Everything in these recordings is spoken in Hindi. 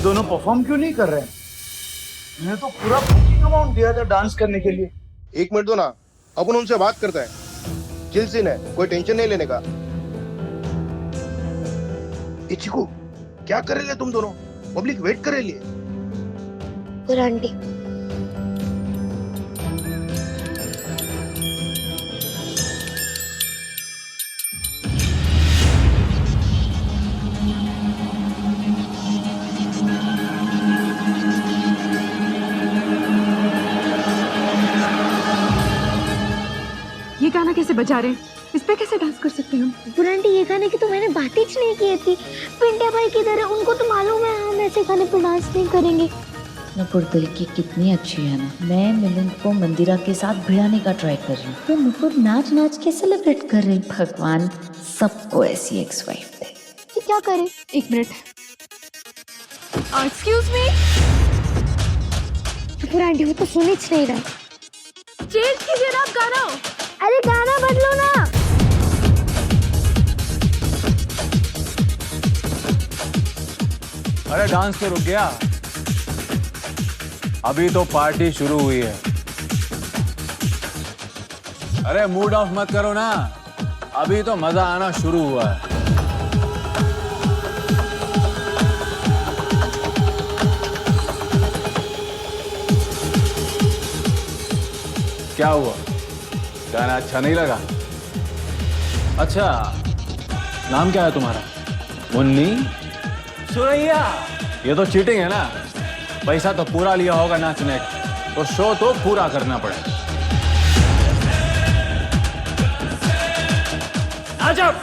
दोनों परफॉर्म क्यों नहीं कर रहे हैं? मैंने तो पूरा बुकिंग अमाउंट दिया था डांस करने के लिए। 1 मिनट दो ना, अपन उनसे बात करते हैं। चिल सीन है, कोई टेंशन नहीं लेने का। ए चिकू, क्या कर रहे तुम दोनों? पब्लिक वेट कर रही है। आंटी ये गाना कैसे बजा रहे हैं? इस पे कैसे डांस कर सकते हैं हम? बुरांटी ये गाने की तो मैंने बात ही नहीं की थी। पिंटे भाई किधर है? उनको तो मालूम है हम ऐसे गाने पर डांस नहीं करेंगे। नुपुर दिल की कितनी अच्छी है ना। मैं मिलन को मंदिरा के साथ भिड़ाने का ट्राई कर रही हूँ तो नुपुर नाच नाच के सेलिब्रेट कर रही। भगवान सबको ऐसी एक्स वाइफ दे। कि क्या करें? 1 मिनट। Excuse me. बुरांटी वो तो सुन ही नहीं रहा। चेंज कीजिए ना आप गाना। अरे गाना बदलो ना। अरे डांस तो रुक गया, अभी तो पार्टी शुरू हुई है। अरे मूड ऑफ मत करो ना, अभी तो मजा आना शुरू हुआ है। क्या हुआ, गाना अच्छा नहीं लगा? अच्छा, नाम क्या है तुम्हारा? मुन्नी सुरैया। ये तो चीटिंग है ना। पैसा तो पूरा लिया होगा नाचने का, तो शो तो पूरा करना पड़ेगा। आ जाओ।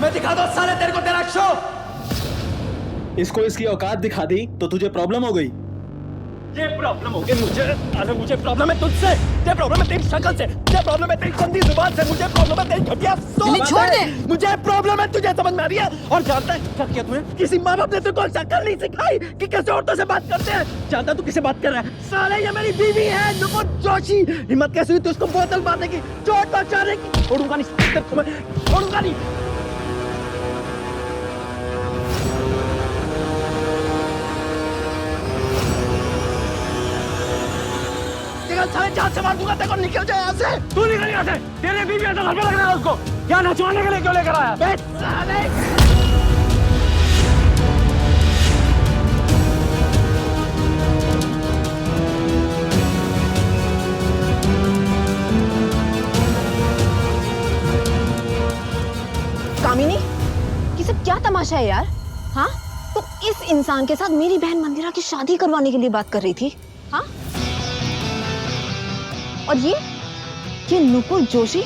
मैं दिखा दो साले तेरे को तेरा शो। इसको इसकी औकात दिखा दी तो तुझे प्रॉब्लम हो गई। ये प्रॉब्लम हो गई मुझे। अरे मुझे प्रॉब्लम है तुझसे, ये प्रॉब्लम है तेरी शक्ल से, ये प्रॉब्लम है तेरी गंदी जुबान से, मुझे प्रॉब्लम है तेरी घटिया सोच। छोड़ दे। मुझे प्रॉब्लम है, तुझे समझ में आ रही है? और जानता है क्या किया तूने? किसी माँ बाप ने तेरे को शक्ल नहीं सिखाई कि कैसे औरतों से बात करते हैं। जानता तू किसे बात कर रहा है? साले ये मेरी बीवी है नुपुर जोशी। हिम्मत कैसे हुई तू उसको बोतल मारने की, चोट पहुंचाने की? छोड़ूंगा नहीं, छोड़ूंगा नहीं। सारे जान से मार दूंगा तेरे को। निकल जाए यहाँ से। तू निकल यहाँ से। तेरे बीवी है तो घर पे रखना है उसको। क्या नचवाने के लिए क्यों लेकर आया? बे साले। कामिनी, ये सब क्या तमाशा है यार? हाँ, तो इस इंसान के साथ मेरी बहन मंदिरा की शादी करवाने के लिए बात कर रही थी? हाँ? और ये नुपुर जोशी,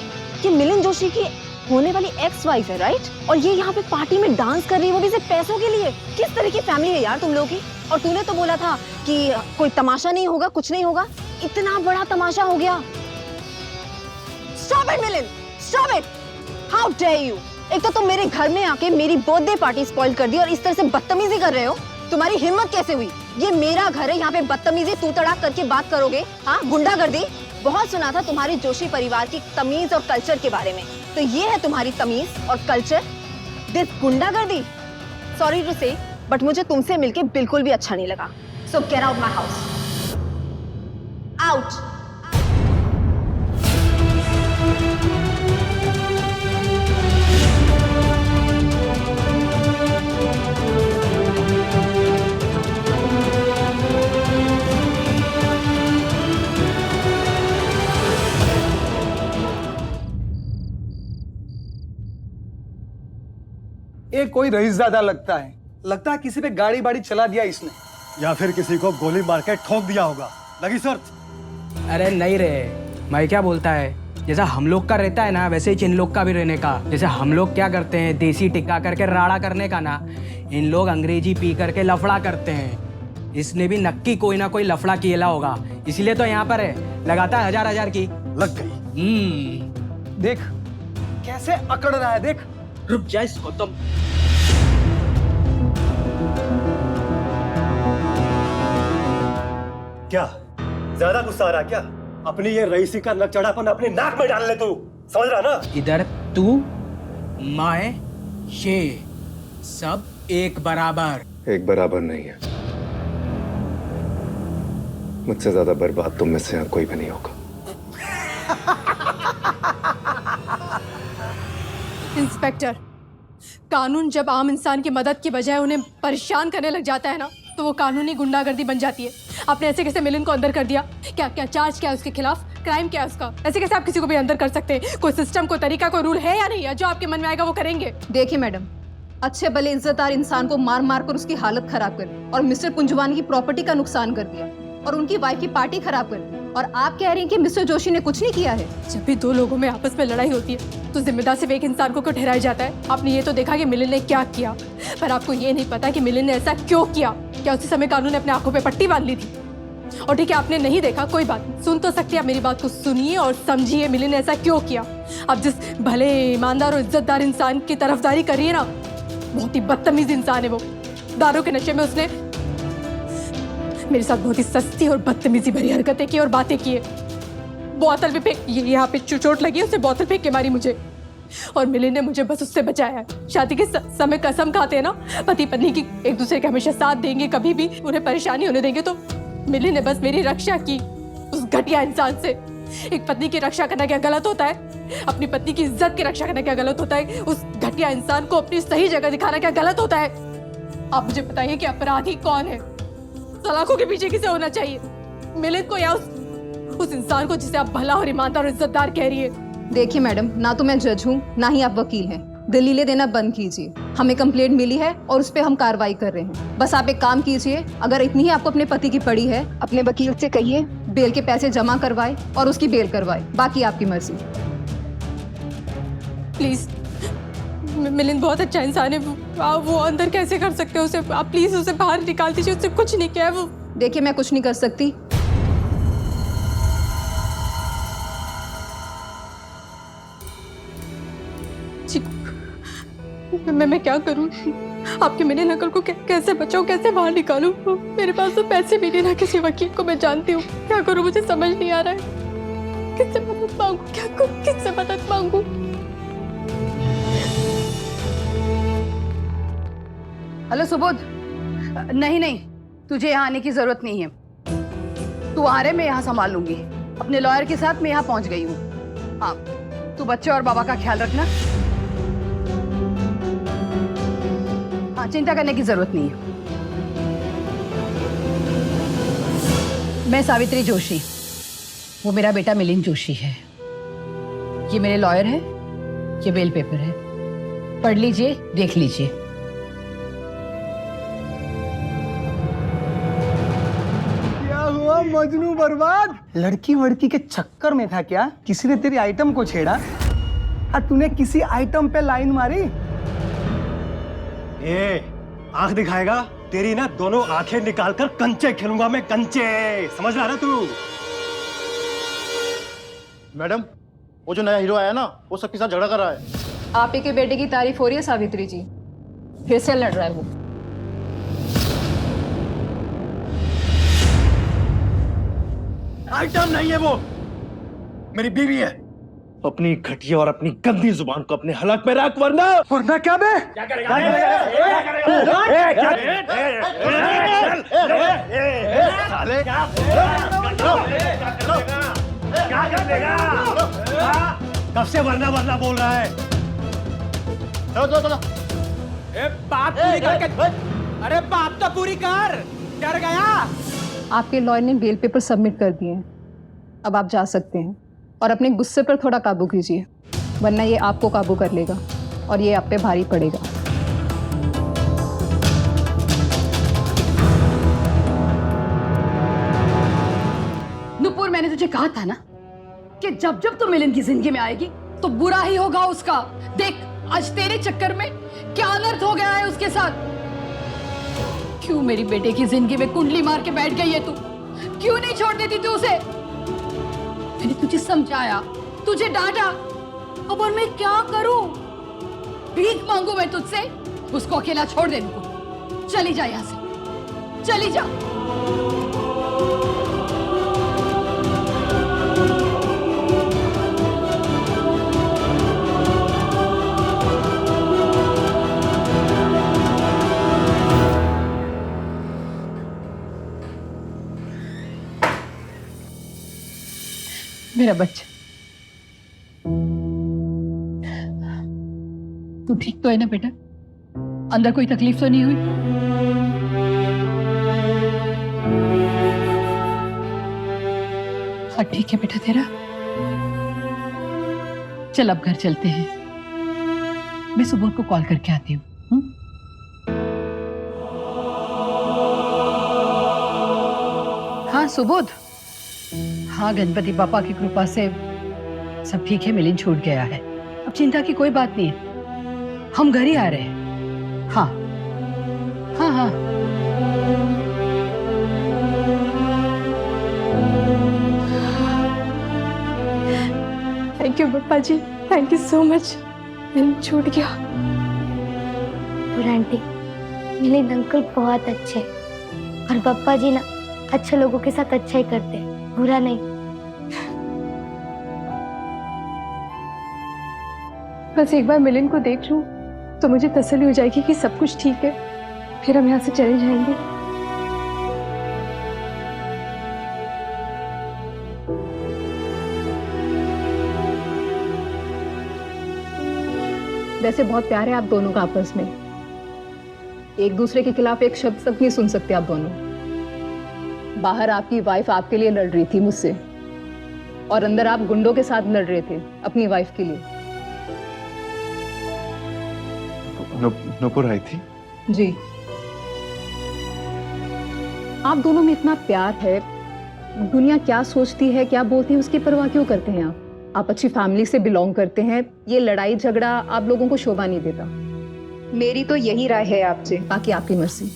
ये मिलन जोशी की होने वाली एक्स वाइफ है, राइट? और ये यहाँ पे पार्टी में डांस कर रही है, वो भी सिर्फ पैसों के लिए। किस तरह की फैमिली है यार तुम लोगों की? और तूने तो बोला था कि कोई तमाशा नहीं होगा, कुछ नहीं होगा। इतना बड़ा तमाशा हो गया। Stop it, Milan! Stop it! How dare you! एक तो तुम मेरे घर में आके मेरी बर्थडे पार्टी स्पॉइल कर दी और इस तरह से बदतमीजी कर रहे हो। तुम्हारी हिम्मत कैसे हुई? ये मेरा घर है, यहाँ पे बदतमीजी तू तड़ाक करके बात करोगे? हाँ, गुंडागर्दी। बहुत सुना था तुम्हारे जोशी परिवार की तमीज और कल्चर के बारे में। तो ये है तुम्हारी तमीज और कल्चर, दिस गुंडागर्दी। सॉरी टू से, बट मुझे तुमसे मिलके बिल्कुल भी अच्छा नहीं लगा। सो get out my house. Out. ये कोई रईसजादा लगता है किसी पे गाड़ी बाड़ी चला दिया इसने, या फिर किसी को गोली मार के ठोक दिया होगा। लगी शर्त? अरे नहीं रे, मैं क्या बोलता है, जैसा हम लोग का रहता है ना वैसे ही इन लोग का भी रहने का। जैसे हम लोग क्या करते हैं, देसी टिक्का करके राड़ा करने का ना, इन लोग अंग्रेजी पी करके लफड़ा करते हैं। इसने भी नक्की कोई ना कोई लफड़ा किया होगा, इसलिए तो यहाँ पर है। लगाता है 1000 की। लग गई। देख कैसे अकड़ रहा है, देख। रुक जा इसको तुम। क्या ज्यादा गुस्सा आ रहा है क्या? अपनी ये रईसी का नकचढ़ापन अपने नाक में डाल ले तू, समझ रहा ना? इधर तू, मैं, ये सब एक बराबर। एक बराबर नहीं है। मुझसे ज्यादा बर्बाद तुम में से कोई भी नहीं होगा। इंस्पेक्टर, कानून जब आम इंसान की मदद की बजाय उन्हें परेशान करने लग जाता है ना, तो वो कानूनी गुंडागर्दी बन जाती है। आपने ऐसे कैसे मिलिंद को अंदर कर दिया? क्या क्या चार्ज क्या है उसके खिलाफ? क्राइम क्या है उसका? ऐसे कैसे आप किसी को भी अंदर कर सकते हैं? कोई सिस्टम, कोई तरीका, कोई रूल है या नहीं है? जो आपके मन में आएगा वो करेंगे। देखिए मैडम, अच्छे भले इज्जतदार इंसान को मार मार कर उसकी हालत खराब कर और मिस्टर पुंजवानी की प्रॉपर्टी का नुकसान कर दिया और उनकी वाइफ की पार्टी खराब कर दी, और आप कह रही हैं कि मिस्टर जोशी ने कुछ नहीं किया है। जब भी दो लोगों में आपस में लड़ाई होती है तो जिम्मेदार सिर्फ एक इंसान को क्यों ठहराया जाता है? आपने ये तो देखा कि मिलिंद ने क्या किया, पर आपको ये नहीं पता कि मिलिंद ने ऐसा क्यों किया। क्या उसी समय कानून ने अपने आंखों पे पट्टी बांध ली थी? और ठीक है, आपने नहीं देखा, कोई बात नहीं, सुन तो सकते, आप मेरी बात को सुनिए और समझिए मिलिंद ने ऐसा क्यों किया। अब जिस भले ईमानदार और इज्जतदार इंसान की तरफदारी कर रही है ना, बहुत ही बदतमीज इंसान है वो। दारू के नशे में उसने मेरे साथ बहुत ही सस्ती और बदतमीजी भरी हरकतें की और बातें की है। बोतल भी फेंक, ये यहाँ पे चोट लगी, उसने बोतल फेंक के मारी मुझे, और मिलिंद ने मुझे बस उससे बचाया है। शादी के समय कसम खाते हैं ना, पति पत्नी की एक दूसरे के हमेशा साथ देंगे, कभी भी उन्हें परेशानी होने देंगे, तो मिलिंद ने बस मेरी रक्षा की उस घटिया इंसान से। एक पत्नी की रक्षा करना क्या गलत होता है? अपनी पत्नी की इज्जत की रक्षा करना क्या गलत होता है? उस घटिया इंसान को अपनी सही जगह दिखाना क्या गलत होता है? आप मुझे बताइए कि अपराधी कौन है? सलाखों के पीछे किसे होना चाहिए? मिलिंद को या उस इंसान को जिसे आप भला और ईमानदार और इज्जतदार कह रही है? देखिए मैडम, ना तो मैं जज हूँ ना ही आप वकील हैं। दलीलें देना बंद कीजिए। हमें कंप्लेंट मिली है और उस पर हम कार्रवाई कर रहे हैं। बस आप एक काम कीजिए, अगर इतनी ही आपको अपने पति की पड़ी है, अपने वकील से कहिए बेल के पैसे जमा करवाए और उसकी बेल करवाए। बाकी आपकी मर्जी। प्लीज, मिलिंद बहुत अच्छा इंसान है, वो अंदर कैसे कर सकते हो उसे? आप प्लीज उसे बाहर निकाल दीजिए, उससे कुछ नहीं किया है वो। देखिए, मैं कुछ नहीं कर सकती। मैं क्या करूं? आपके मेरे नकल को कैसे बचाऊं, कैसे बाहर निकालूं? मेरे पास तो पैसे भी नहीं ना किसी वकील को, मैं जानती हूँ। क्या करूं, मुझे समझ नहीं आ रहा है। किससे मदद मांगू, क्या करूं, किससे मदद मांगू? हेलो सुबोध, नहीं नहीं, तुझे यहाँ आने की जरूरत नहीं है। तू आ रहे, मैं यहाँ संभाल लूंगी। अपने लॉयर के साथ मैं यहाँ पहुंच गई हूँ। हाँ, तू बच्चे और बाबा का ख्याल रखना। हाँ, चिंता करने की जरूरत नहीं है। मैं सावित्री जोशी, वो मेरा बेटा मिलिंद जोशी है। ये मेरे लॉयर है, ये बेल पेपर है, पढ़ लीजिए, देख लीजिए। क्या हुआ मजनू बर्बाद? लड़की वड़की के चक्कर में था क्या? किसी ने तेरी आइटम को छेड़ा और तूने किसी आइटम पे लाइन मारी? ए, आंख दिखाएगा तेरी ना दोनों आंखें निकालकर कंचे खेलूंगा मैं, कंचे। समझ रहा ना तू? मैडम, वो जो नया हीरो आया ना, वो सबके साथ झगड़ा कर रहा है। आप ही के बेटे की तारीफ हो रही है सावित्री जी, फिर से लड़ रहा है वो। आइटम नहीं है वो, मेरी बीवी है। अपनी घटिया और अपनी गंदी जुबान को अपने हलक में रख, वरना क्या बे? क्या करेगा? साले क्या कर लेगा? कब से वरना बोल रहा है? बात पूरी कर। अरे बात तो पूरी कर। डर गया? आपके लॉयर ने बेल पेपर सबमिट कर दिए हैं, अब आप जा सकते हैं। और अपने गुस्से पर थोड़ा काबू कीजिए, वरना ये आपको काबू कर लेगा और ये आप पे भारी पड़ेगा। नुपुर, मैंने तुझे कहा था ना कि जब जब तू मिलिंद की जिंदगी में आएगी तो बुरा ही होगा उसका। देख, आज तेरे चक्कर में क्या अनर्थ हो गया है उसके साथ। क्यों मेरी बेटे की जिंदगी में कुंडली मार के बैठ गई है तू? क्यों नहीं छोड़ देती तू उसे? मैंने तुझे समझाया, तुझे डांटा, अब और मैं क्या करूं? भीख मांगू मैं तुझसे? उसको अकेला छोड़ दे नुपुर। चली जा यहां से, चली जा। मेरा बच्चा, तू ठीक तो है ना बेटा? अंदर कोई तकलीफ तो नहीं हुई? हाँ ठीक है बेटा तेरा। चल अब घर चलते हैं, मैं सुबह को कॉल करके आती हूँ। हाँ सुबोध, हाँ गणपति पापा की कृपा से सब ठीक है, मिलिंद छूट गया है। अब चिंता की कोई बात नहीं है, हम घर ही आ रहे हैं। हाँ हाँ हाँ थैंक यू पप्पा जी, thank you so much. Milind छूट गया। और आंटी, मिलिंद अंकल बहुत अच्छे और पप्पा जी ना अच्छे लोगों के साथ अच्छा ही करते, बुरा नहीं। बस एक बार मिलिंद को देख लूं तो मुझे तसल्ली हो जाएगी कि सब कुछ ठीक है, फिर हम यहाँ से चले जाएंगे। वैसे बहुत प्यार है आप दोनों का आपस में, एक दूसरे के खिलाफ एक शब्द तक नहीं सुन सकते आप दोनों। बाहर आपकी वाइफ आपके लिए लड़ रही थी मुझसे, और अंदर आप गुंडों के साथ लड़ रहे थे अपनी वाइफ के लिए। नुपुर आई थी? जी, आप दोनों में इतना प्यार है, दुनिया क्या सोचती है क्या बोलती है उसकी परवाह क्यों करते हैं आप अच्छी फैमिली से बिलोंग करते हैं, ये लड़ाई झगड़ा आप लोगों को शोभा नहीं देता। मेरी तो यही राय है आपसे, बाकी आपकी मर्जी।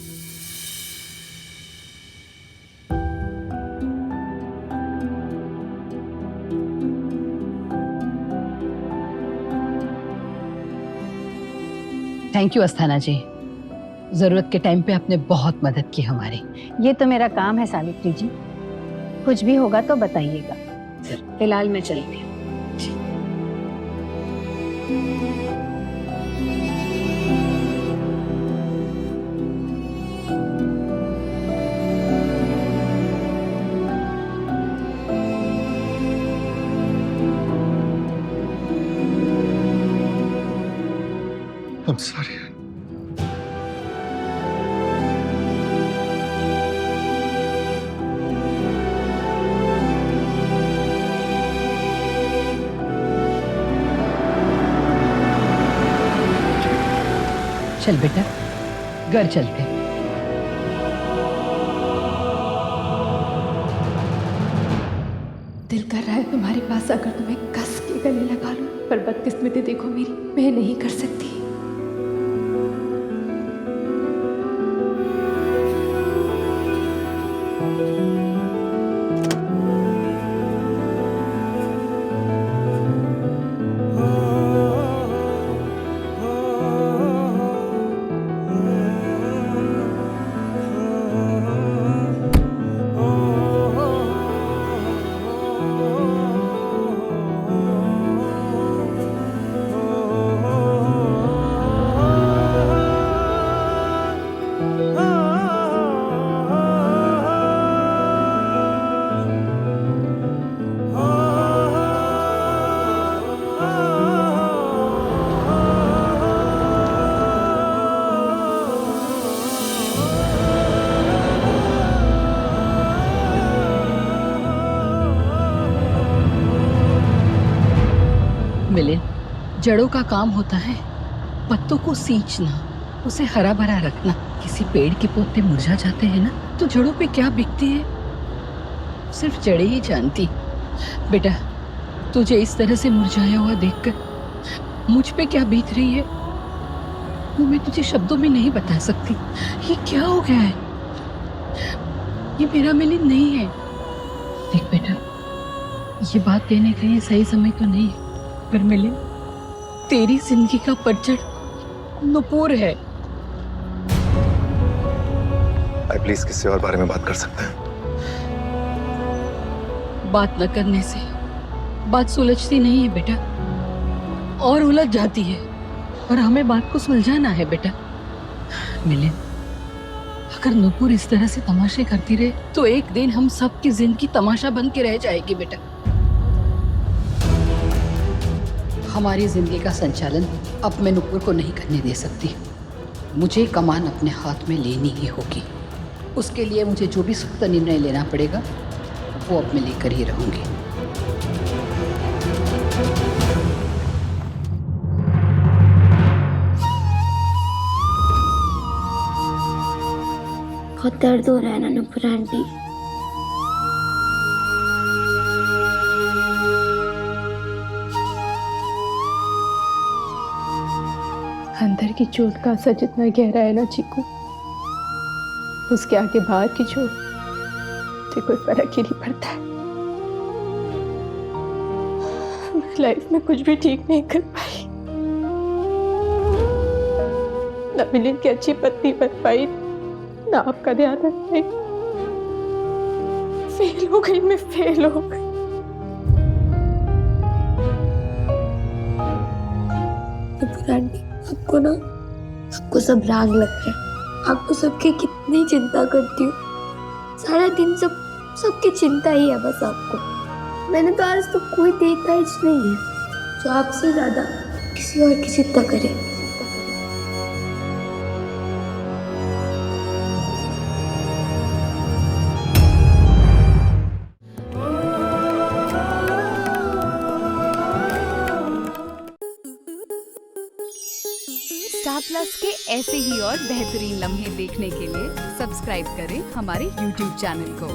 थैंक यू अस्थाना जी, जरूरत के टाइम पे आपने बहुत मदद की हमारी। ये तो मेरा काम है सावित्री जी, कुछ भी होगा तो बताइएगा। फिलहाल मैं चलती हूँ। I'm sorry. चल बेटा, घर चलते। दिल कर रहा है तुम्हारे पास आकर तुम्हें कस के गले लगा लूं, पर बदकिस्मती देखो मेरी, मैं नहीं कर सकती। मिलिंद, जड़ों का काम होता है पत्तों को सींचना, उसे हरा भरा रखना। किसी पेड़ के पत्ते मुरझा जाते हैं ना, तो जड़ों पे क्या बिकती है सिर्फ जड़ें ही जानती। बेटा, तुझे इस तरह से मुरझाया हुआ देखकर मुझ पे क्या बीत रही है वो मैं तुझे शब्दों में नहीं बता सकती। ये क्या हो गया है? ये मेरा मिलिंद नहीं है। देख बेटा, ये बात कहने का ये सही समय तो नहीं है, पर मिलिंद तेरी जिंदगी का पतझड़ नुपुर है। भाई प्लीज किसी और बारे में बात कर सकते हैं? बात न करने से बात सुलझती नहीं है बेटा, और उलझ जाती है, और हमें बात को सुलझाना है बेटा। मिलिंद, अगर नुपुर इस तरह से तमाशे करती रहे तो एक दिन हम सबकी जिंदगी तमाशा बन के रह जाएगी बेटा। हमारी जिंदगी का संचालन अब मैं नुपुर को नहीं करने दे सकती। मुझे कमान अपने हाथ में लेनी ही होगी। उसके लिए मुझे जो भी सख्त निर्णय लेना पड़ेगा वो अब मैं लेकर ही रहूंगी। बहुत दर्द हो रहा है ना नुपुर आंटी। अंदर की चोट का असर जितना गहरा है ना चीकू, उसके आगे बाहर की चोट से कोई फर्क ही नहीं पड़ता है। मैं लाइफ में कुछ भी ठीक नहीं कर पाई, ना मिलिंद की अच्छी पत्नी बन पाई, ना आपका ध्यान रख पाई। फेल हो गई, मैं फेल हो गई। नुपुर आंटी, आपको सब राग लग रहा है। आपको सबकी कितनी चिंता करती हूँ। सारा दिन सबकी चिंता ही है बस आपको। मैंने तो आज तक कोई देखा ही नहीं है जो आपसे ज्यादा किसी और की चिंता करे। स्टार प्लस के ऐसे ही और बेहतरीन लम्हे देखने के लिए सब्सक्राइब करें हमारे YouTube चैनल को।